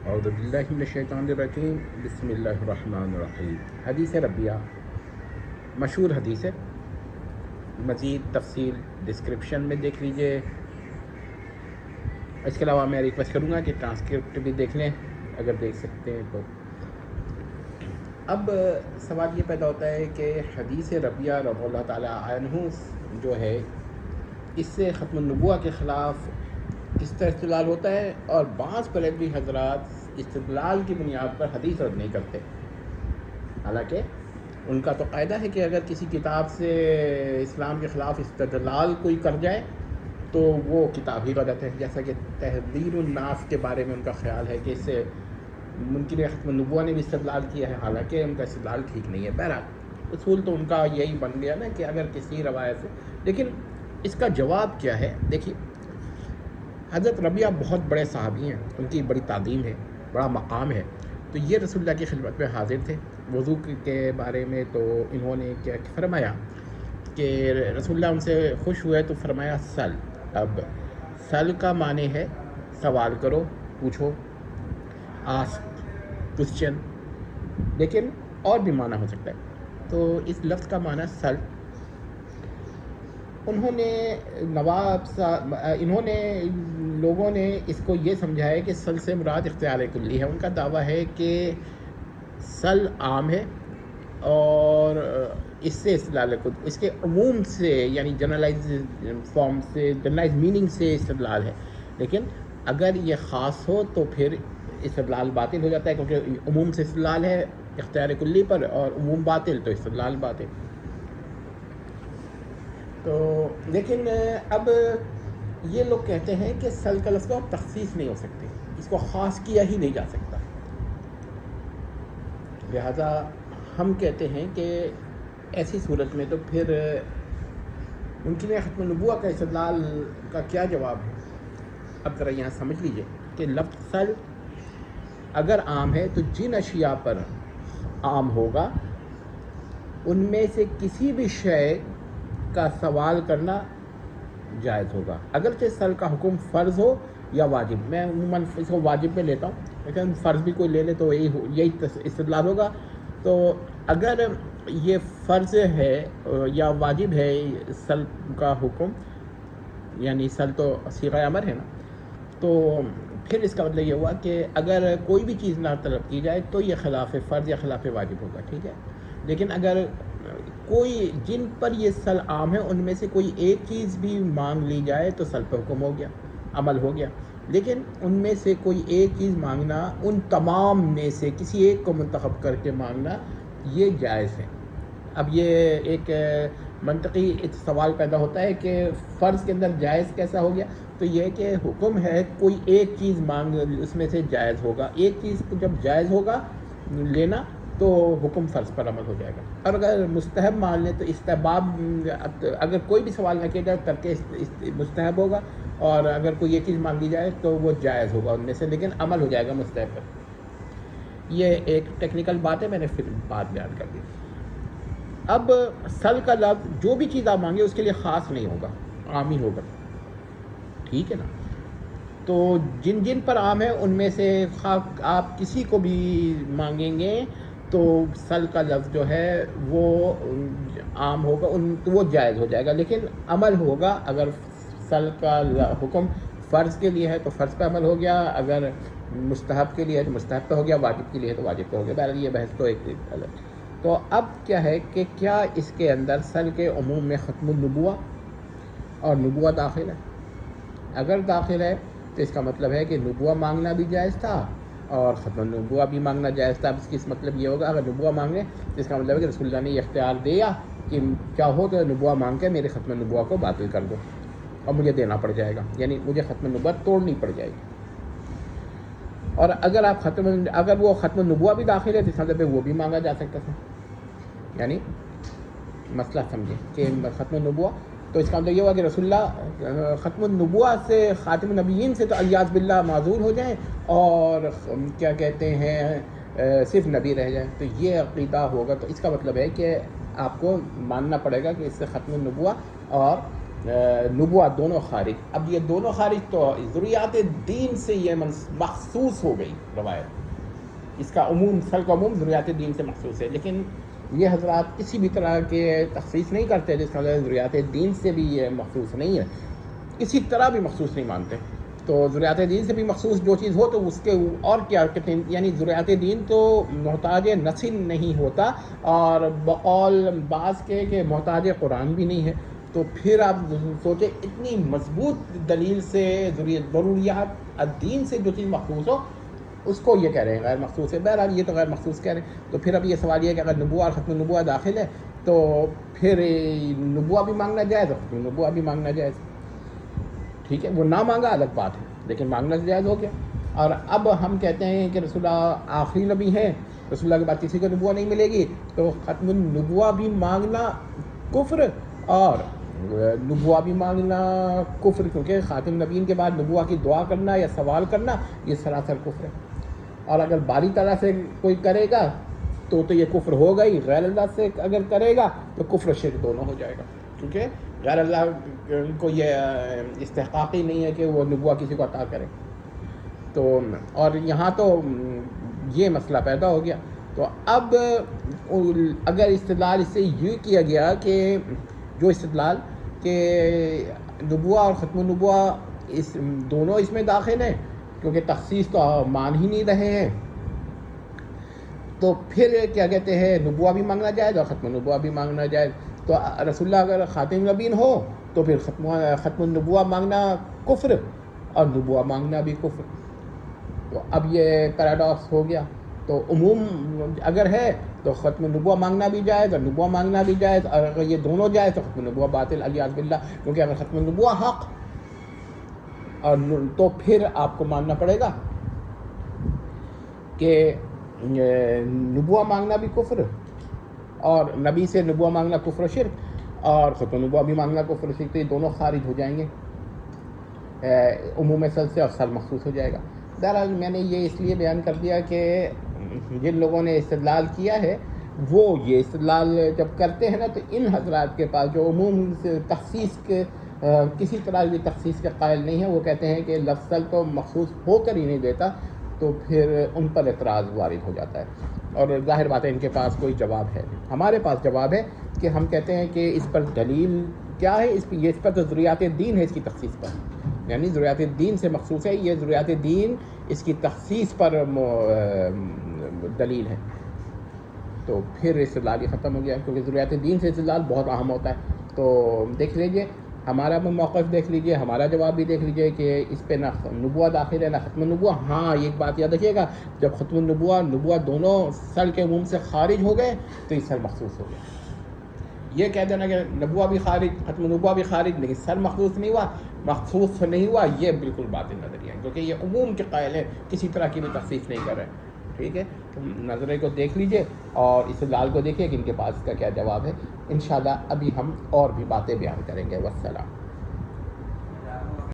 اعوذ باللہ من الشیطان الرجیم، بسم اللہ الرحمن الرحیم۔ حدیث ربیہ مشہور حدیث ہے، مزید تفصیل ڈسکرپشن میں دیکھ لیجئے۔ اس کے علاوہ میں ریکویسٹ کروں گا کہ ٹرانسکرپٹ بھی دیکھ لیں اگر دیکھ سکتے ہیں تو۔ اب سوال یہ پیدا ہوتا ہے کہ حدیث ربیہ رضی اللہ تعالیٰ عنہ جو ہے، اس سے ختم النبوہ کے خلاف کس طرح استدلال ہوتا ہے، اور بعض بریلوی حضرات استدلال کی بنیاد پر حدیث رد نہیں کرتے، حالانکہ ان کا تو قاعدہ ہے کہ اگر کسی کتاب سے اسلام کے خلاف استدلال کوئی کر جائے تو وہ کتاب ہی غلط ہے، جیسا کہ تحذیر الناس کے بارے میں ان کا خیال ہے کہ اس سے منکر ختم النبوہ نے بھی استدلال کیا ہے، حالانکہ ان کا استدلال ٹھیک نہیں ہے۔ بہرحال اصول تو ان کا یہی بن گیا نا کہ اگر کسی روایت سے، لیکن اس کا جواب کیا ہے؟ دیکھیے، حضرت ربیہ بہت بڑے صحابی ہیں، ان کی بڑی تعظیم ہے، بڑا مقام ہے، تو یہ رسول اللہ کی خدمت میں حاضر تھے۔ وضو کے بارے میں تو انہوں نے کیا فرمایا کہ رسول اللہ ان سے خوش ہوئے تو فرمایا سل۔ اب سل کا معنی ہے سوال کرو، پوچھو، آسک، کوسچن، لیکن اور بھی معنی ہو سکتا ہے۔ تو اس لفظ کا معنی سل، انہوں نے لوگوں نے اس کو یہ سمجھا ہے کہ سل سے مراد اختیار کلی ہے۔ ان کا دعویٰ ہے کہ سل عام ہے اور اس سے استدلال اس کے عموم سے، یعنی جنرلائز فارم سے، جنرلائز میننگ سے استدلال ہے، لیکن اگر یہ خاص ہو تو پھر استدلال باطل ہو جاتا ہے، کیونکہ عموم سے استدلال ہے اختیار کلی پر، اور عموم باطل تو استدلال باطل۔ تو لیکن اب یہ لوگ کہتے ہیں کہ سل کا لفظ کو تخصیص نہیں ہو سکتی، اس کو خاص کیا ہی نہیں جا سکتا، لہذا ہم کہتے ہیں کہ ایسی صورت میں تو پھر ممکن ہے ختم النبوہ کا استدلال کا کیا جواب ہے۔ اب ذرا یہاں سمجھ لیجئے کہ لفظ سل اگر عام ہے تو جن اشیاء پر عام ہوگا ان میں سے کسی بھی شے کا سوال کرنا جائز ہوگا، اگرچہ سل کا حکم فرض ہو یا واجب۔ میں عموماً اس کو واجب میں لیتا ہوں، لیکن فرض بھی کوئی لے لے تو یہی استدلال ہوگا۔ تو اگر یہ فرض ہے یا واجب ہے سل کا حکم، یعنی سل تو صیغہ امر ہے نا، تو پھر اس کا مطلب یہ ہوا کہ اگر کوئی بھی چیز نہ طلب کی جائے تو یہ خلاف فرض یا خلاف واجب ہوگا، ٹھیک ہے۔ لیکن اگر کوئی جن پر یہ سل عام ہے ان میں سے کوئی ایک چیز بھی مانگ لی جائے تو سل پہ حکم ہو گیا، عمل ہو گیا، لیکن ان میں سے کوئی ایک چیز مانگنا، ان تمام میں سے کسی ایک کو منتخب کر کے مانگنا، یہ جائز ہے۔ اب یہ ایک منطقی سوال پیدا ہوتا ہے کہ فرض کے اندر جائز کیسا ہو گیا؟ تو یہ کہ حکم ہے کوئی ایک چیز مانگ، اس میں سے جائز ہوگا، ایک چیز جب جائز ہوگا لینا تو حکم فرض پر عمل ہو جائے گا۔ اور اگر مستحب مان لیں تو استحباب، اگر کوئی بھی سوال نہ کیا جائے ترک مستحب ہوگا، اور اگر کوئی یہ چیز مانگی جائے تو وہ جائز ہوگا ان میں سے، لیکن عمل ہو جائے گا مستحب پر۔ یہ ایک ٹیکنیکل بات ہے، میں نے پھر بات بیان کر دی۔ اب سل کا لفظ جو بھی چیز آپ مانگے اس کے لیے خاص نہیں ہوگا، عام ہی ہوگا، ٹھیک ہے نا۔ تو جن جن پر عام ہے ان میں سے آپ کسی کو بھی مانگیں گے تو سل کا لفظ جو ہے وہ عام ہوگا، تو وہ جائز ہو جائے گا، لیکن عمل ہوگا۔ اگر سل کا حکم فرض کے لیے ہے تو فرض پہ عمل ہو گیا، اگر مستحب کے لیے ہے تو مستحب پہ ہو گیا، واجب کے لیے ہے تو واجب پہ ہو گیا۔ بہرحال یہ بحث تو ایک الگ۔ تو اب کیا ہے کہ کیا اس کے اندر سل کے عموم میں ختم النبوہ اور نبوہ داخل ہے؟ اگر داخل ہے تو اس کا مطلب ہے کہ نبوہ مانگنا بھی جائز تھا اور ختم النبوہ بھی مانگنا جائز تھا۔ اب اس کی مطلب یہ ہوگا، اگر نبوہ مانگے تو اس کا مطلب ہے کہ رسول اللہ نے یہ اختیار دیا کہ چاہو تو نبوہ مانگ کے میرے ختم النبوہ کو باطل کر دو، اور مجھے دینا پڑ جائے گا، یعنی مجھے ختم النبوہ توڑنی پڑ جائے گی۔ اور اگر وہ ختم النبوہ بھی داخل ہے تو اس مطلب وہ بھی مانگا جا سکتا تھا، یعنی مسئلہ سمجھیں کہ ختم النبوہ، تو اس کا مطلب یہ ہوا کہ رسول اللہ ختم النبوہ سے، خاتم النبیین سے تو الیاذ باللہ معذور ہو جائیں اور کیا کہتے ہیں صرف نبی رہ جائیں، تو یہ عقیدہ ہوگا۔ تو اس کا مطلب ہے کہ آپ کو ماننا پڑے گا کہ اس سے ختم النبوہ اور نبوت دونوں خارج. اب یہ دونوں خارج تو ضروریات دین سے یہ مخصوص ہو گئی روایت. اس کا عموم سل کا عموم ضروریات دین سے مخصوص ہے، لیکن یہ حضرات کسی بھی طرح کے تخصیص نہیں کرتے جس کا ضروریات دین سے بھی یہ مخصوص نہیں ہے، کسی طرح بھی مخصوص نہیں مانتے. تو ضروریات دین سے بھی مخصوص جو چیز ہو تو اس کے اور کیا کہتے ہیں، یعنی ضروریات دین تو محتاج نسل نہیں ہوتا، اور بقول بعض کے کہ محتاج قرآن بھی نہیں ہے. تو پھر آپ سوچیں اتنی مضبوط دلیل سے ضروریات الدین سے جو چیز مخصوص ہو اس کو یہ کہہ رہے ہیں غیر مخصوص ہے. بہرحال یہ تو غیر مخصوص کہہ رہے ہیں. تو پھر اب یہ سوال یہ ہے کہ اگر نبوہ اور ختم النبوہ داخل ہے تو پھر نبوہ بھی مانگنا جائز اور ختم النبوہ بھی مانگنا جائز. ٹھیک ہے، وہ نہ مانگا الگ بات ہے، لیکن مانگنا جائز ہو گیا. اور اب ہم کہتے ہیں کہ رسول اللہ آخری نبی ہیں، رسول اللہ کے بعد کسی کو نبوہ نہیں ملے گی، تو ختم النبوہ بھی مانگنا کفر اور نبوہ بھی مانگنا کفر، کیونکہ خاتم نبیین کے بعد نبوہ کی دعا کرنا یا سوال کرنا یہ سراسر کفر ہے. اور اگر باری طرح سے کوئی کرے گا تو یہ کفر ہوگا ہی، غیر اللہ سے اگر کرے گا تو کفر و شرک دونوں ہو جائے گا، کیونکہ غیر اللہ کو یہ استحقاق ہی نہیں ہے کہ وہ نبوہ کسی کو عطا کرے. تو اور یہاں تو یہ مسئلہ پیدا ہو گیا. تو اب اگر استدلال اس سے یہ کیا گیا کہ جو استدلال کہ نبوہ اور ختم النبوہ اس دونوں اس میں داخل ہیں کیونکہ تخصیص تو مان ہی نہیں رہے ہیں، تو پھر کیا کہتے ہیں نبوہ بھی مانگنا جائز اور ختم النبوہ بھی مانگنا جائز. تو رسول اللہ اگر خاتم نبیین ہو تو پھر ختم النبوہ مانگنا کفر اور نبوہ مانگنا بھی کفر. تو اب یہ پیراڈاکس ہو گیا. تو عموم اگر ہے تو ختم النبوہ مانگنا بھی جائز اور نبوہ مانگنا بھی جائز، اور اگر یہ دونوں جائز تو ختم النبوہ باطل علیاذ باللہ. کیونکہ اگر ختم النبوہ حق اور تو پھر آپ کو ماننا پڑے گا کہ نبوہ مانگنا بھی کفر اور نبی سے نبوہ مانگنا کفر و شرک، اور ختم النبوہ بھی مانگنا کفر و شرک، تو یہ دونوں خارج ہو جائیں گے عموم سل سے اور سل مخصوص ہو جائے گا. بہرحال میں نے یہ اس لیے بیان کر دیا کہ جن لوگوں نے استدلال کیا ہے وہ یہ استدلال جب کرتے ہیں نا تو ان حضرات کے پاس جو عموم تخصیص کے کسی طرح کی تخصیص کے قائل نہیں ہیں، وہ کہتے ہیں کہ لفظ تو مخصوص ہو کر ہی نہیں دیتا، تو پھر ان پر اعتراض وارد ہو جاتا ہے. اور ظاہر بات ہے ان کے پاس کوئی جواب ہے نہیں. ہمارے پاس جواب ہے کہ ہم کہتے ہیں کہ اس پر دلیل کیا ہے، اس پر تو ضروریات دین ہے اس کی تخصیص پر، یعنی ضروریات دین سے مخصوص ہے، یہ ضروریات دین اس کی تخصیص پر دلیل ہے. تو پھر استدلال یہ ختم ہو گیا، کیونکہ ضروریات دین سے استدلال بہت اہم ہوتا ہے. تو دیکھ لیجئے ہمارا موقف، دیکھ لیجئے ہمارا جواب بھی دیکھ لیجئے کہ اس پہ نہ نبوہ داخل ہے نہ ختم النبوہ. ہاں ایک بات یاد رکھیے گا، جب ختم النبوہ نبوہ دونوں سل کے عموم سے خارج ہو گئے تو یہ سل مخصوص ہو گیا. یہ کہہ دینا کہ نبوہ بھی خارج ختم النبوہ بھی خارج لیکن سل مخصوص نہیں ہوا، مخصوص نہیں ہوا، یہ بالکل باطل نظریہ ہے، کیونکہ یہ عموم کے قائل ہے، کسی طرح کی بھی تخصیص نہیں کر رہے. ٹھیک ہے، نظرے کو دیکھ لیجئے اور استدلال کو دیکھیے کہ ان کے پاس اس کا کیا جواب ہے. انشاءاللہ ابھی ہم اور بھی باتیں بیان کریں گے. والسلام.